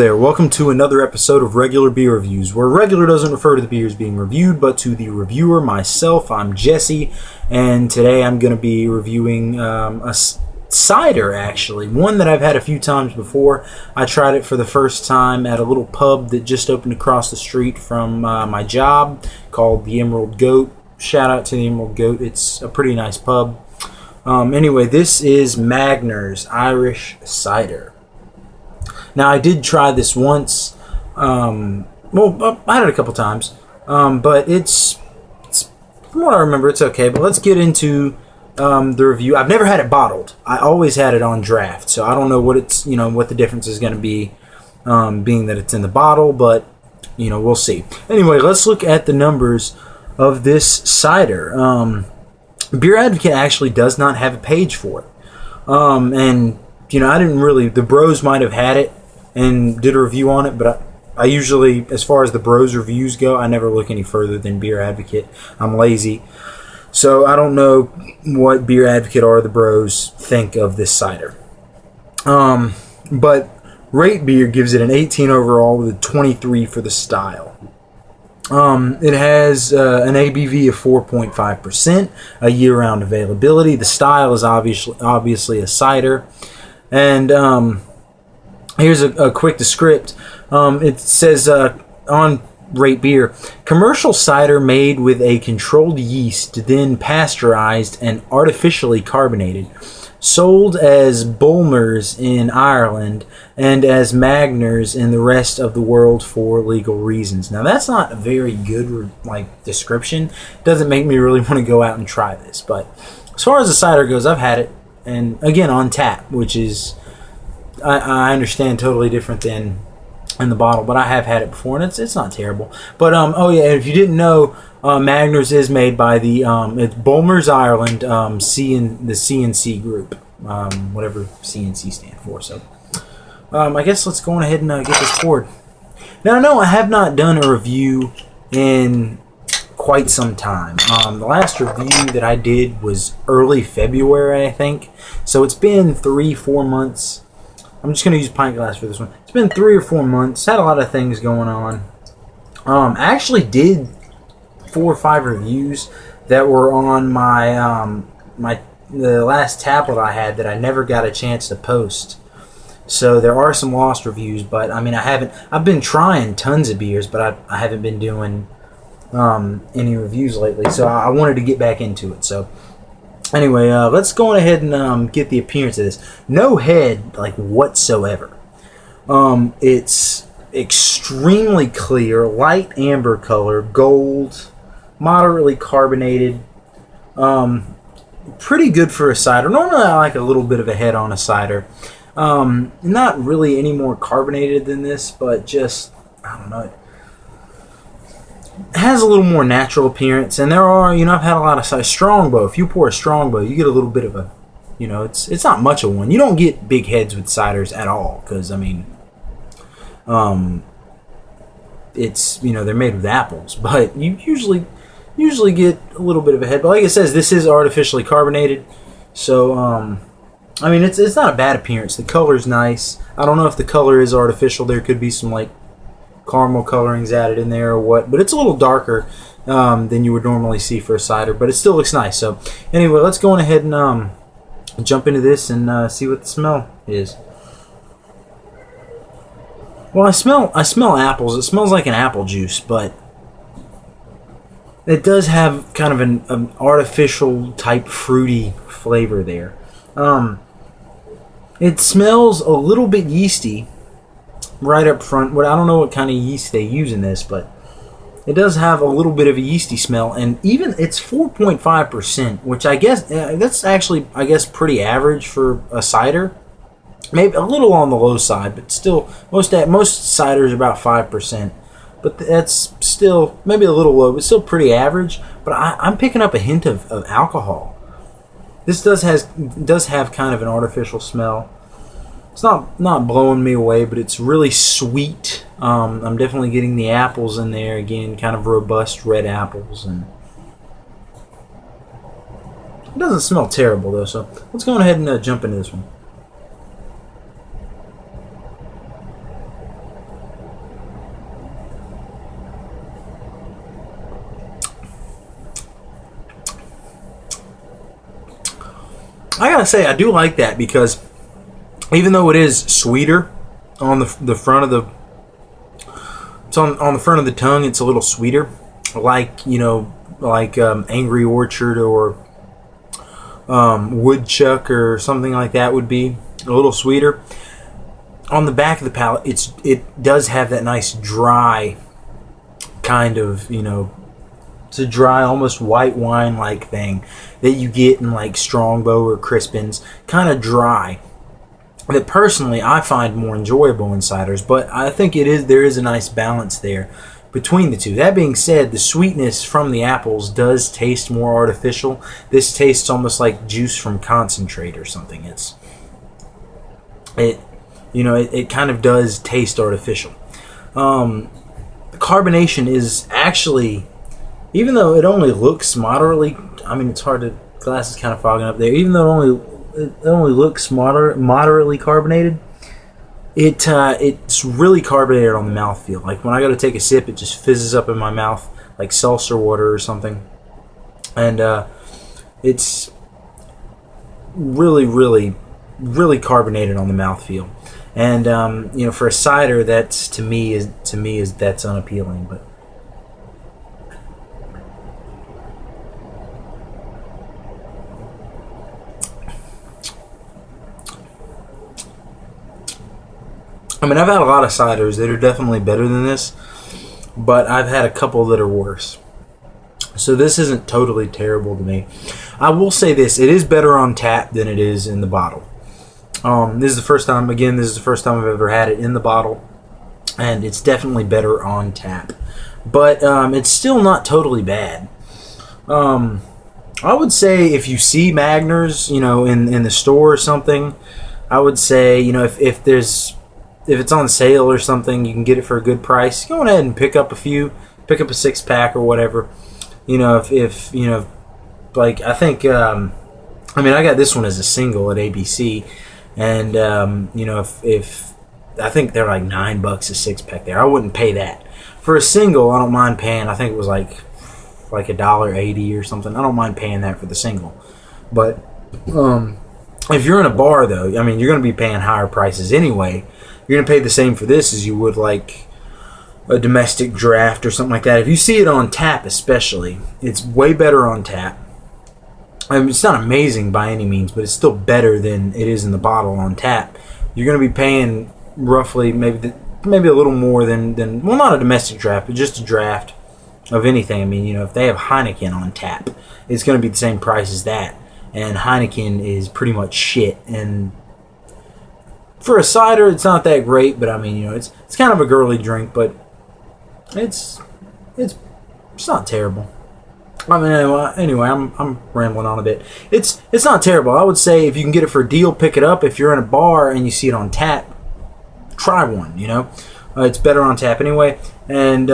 There, welcome to another episode of Regular Beer Reviews, where regular doesn't refer to the beers being reviewed, but to the reviewer, myself. I'm Jesse, and today I'm going to be reviewing a cider, actually. One that I've had a few times before. I tried it for the first time at a little pub that just opened across the street from my job, called the Emerald Goat. Shout out to the Emerald Goat. It's a pretty nice pub. Anyway, this is Magner's Irish Cider. Now, I did try this once. I had it a couple times. But it's from what I remember, it's okay. But let's get into the review. I've never had it bottled. I always had it on draft. So I don't know what what the difference is going to be, being that it's in the bottle. But, we'll see. Anyway, let's look at the numbers of this cider. Beer Advocate actually does not have a page for it. I didn't really... The bros might have had it and did a review on it, but I usually, as far as the bros reviews go, I never look any further than Beer Advocate. I'm lazy. So I don't know what Beer Advocate or the bros think of this cider. But Rate Beer gives it an 18 overall with a 23 for the style. It has an ABV of 4.5%, a year-round availability. The style is obviously a cider. And here's a quick descript. It says on Rate Beer, commercial cider made with a controlled yeast, then pasteurized and artificially carbonated. Sold as Bulmers in Ireland and as Magners in the rest of the world for legal reasons. Now, that's not a very good description. Doesn't make me really want to go out and try this. But as far as the cider goes, I've had it. And again, on tap, which is, I understand, totally different than in the bottle. But I have had it before, and it's not terrible. But, if you didn't know, Magner's is made by it's Bulmers Ireland, the CNC group, whatever CNC stand for. So, I guess let's go on ahead and get this poured. Now, no, I have not done a review in quite some time. The last review that I did was early February, I think. So it's been 3-4 months. I'm just going to use pint glass for this one. It's been 3 or 4 months. Had a lot of things going on. I actually did 4 or 5 reviews that were on my the last tablet I had that I never got a chance to post. So there are some lost reviews, but I've been trying tons of beers, but I haven't been doing any reviews lately. So I wanted to get back into it. So anyway, let's go on ahead and get the appearance of this. No head whatsoever. It's extremely clear, light amber color, gold, moderately carbonated. Pretty good for a cider. Normally I like a little bit of a head on a cider. Not really any more carbonated than this, but just, I don't know, it has a little more natural appearance. And there are, I've had a lot of cider. Strongbow, if you pour a Strongbow, you get a little bit of a, it's not much of one. You don't get big heads with ciders at all, because, it's, they're made with apples, but you usually get a little bit of a head. But like it says, this is artificially carbonated, so it's not a bad appearance. The color's nice. I don't know if the color is artificial. There could be some caramel colorings added in there or what, but it's a little darker than you would normally see for a cider, but it still looks nice. So anyway, let's go on ahead and jump into this and see what the smell is. Well, I smell apples. It smells like an apple juice, but it does have kind of an artificial type fruity flavor there. It smells a little bit yeasty right up front. I don't know what kind of yeast they use in this, but it does have a little bit of a yeasty smell, and even it's 4.5%, which I guess that's actually pretty average for a cider. Maybe a little on the low side, but still, most ciders are about 5%. But that's still maybe a little low, but still pretty average. But I'm picking up a hint of alcohol. This does have kind of an artificial smell. It's not blowing me away, but it's really sweet. I'm definitely getting the apples in there again, kind of robust red apples, and it doesn't smell terrible though. So let's go ahead and jump into this one. I gotta say, I do like that because even though it is sweeter on the front of the, it's on the front of the tongue, it's a little sweeter, like Angry Orchard or Woodchuck or something like that would be a little sweeter. On the back of the palate, it does have that nice dry kind of, it's a dry, almost white wine like thing that you get in like Strongbow or Crispin's, kind of dry. That personally I find more enjoyable in ciders, but I think there is a nice balance there between the two. That being said, the sweetness from the apples does taste more artificial. This tastes almost like juice from concentrate or something. It kind of does taste artificial. The carbonation is actually, even though it only looks moderately, I mean, it's hard to, glass is kind of fogging up there, even though it only looks moderately carbonated, it's really carbonated on the mouthfeel. Like when I go to take a sip, it just fizzes up in my mouth like seltzer water or something. And it's really, really, really carbonated on the mouthfeel. And for a cider, that's to me is that's unappealing. But I mean, I've had a lot of ciders that are definitely better than this, but I've had a couple that are worse. So this isn't totally terrible to me. I will say this: it is better on tap than it is in the bottle. This is the first time I've ever had it in the bottle, and it's definitely better on tap. But it's still not totally bad. I would say if you see Magners, in the store or something, I would say, if it's on sale or something, you can get it for a good price. Go ahead and pick up a 6-pack or whatever. Like I think, I got this one as a single at ABC. And if I think they're like $9 a 6-pack there, I wouldn't pay that for a single. I don't mind paying. I think it was like $1.80 or something. I don't mind paying that for the single. But if you're in a bar, though, I mean, you're going to be paying higher prices anyway. You're going to pay the same for this as you would like a domestic draft or something like that. If you see it on tap, especially, it's way better on tap. I mean, it's not amazing by any means, but it's still better than it is in the bottle on tap. You're going to be paying roughly maybe a little more than well, not a domestic draft, but just a draft of anything. I mean, if they have Heineken on tap, it's going to be the same price as that. And Heineken is pretty much shit. And for a cider, it's not that great, but I mean, it's kind of a girly drink, but it's not terrible. I mean, anyway, I'm rambling on a bit. It's not terrible. I would say if you can get it for a deal, pick it up. If you're in a bar and you see it on tap, try one. It's better on tap anyway, and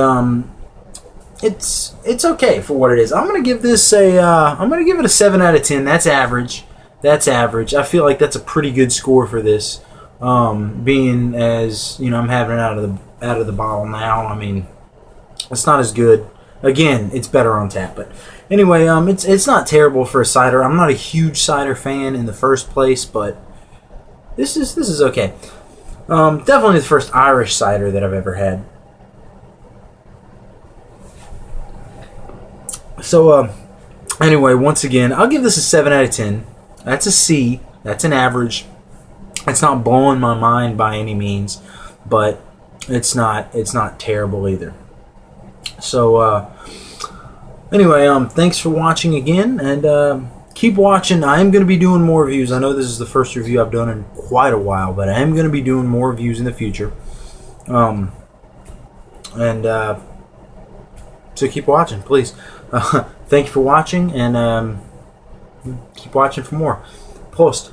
it's okay for what it is. I'm gonna give this I'm gonna give it a 7 out of 10. That's average. I feel like that's a pretty good score for this. Being as I'm having it out of the bottle now. I mean, it's not as good. Again, it's better on tap, but anyway, it's not terrible for a cider. I'm not a huge cider fan in the first place, but this is okay. Definitely the first Irish cider that I've ever had. So anyway, once again, I'll give this a 7 out of 10. That's a C. That's an average. It's not blowing my mind by any means, but it's not terrible either. So anyway, thanks for watching again, and keep watching. I am going to be doing more reviews. I know this is the first review I've done in quite a while, but I am going to be doing more reviews in the future. So keep watching, please. Thank you for watching, and keep watching for more. Prost.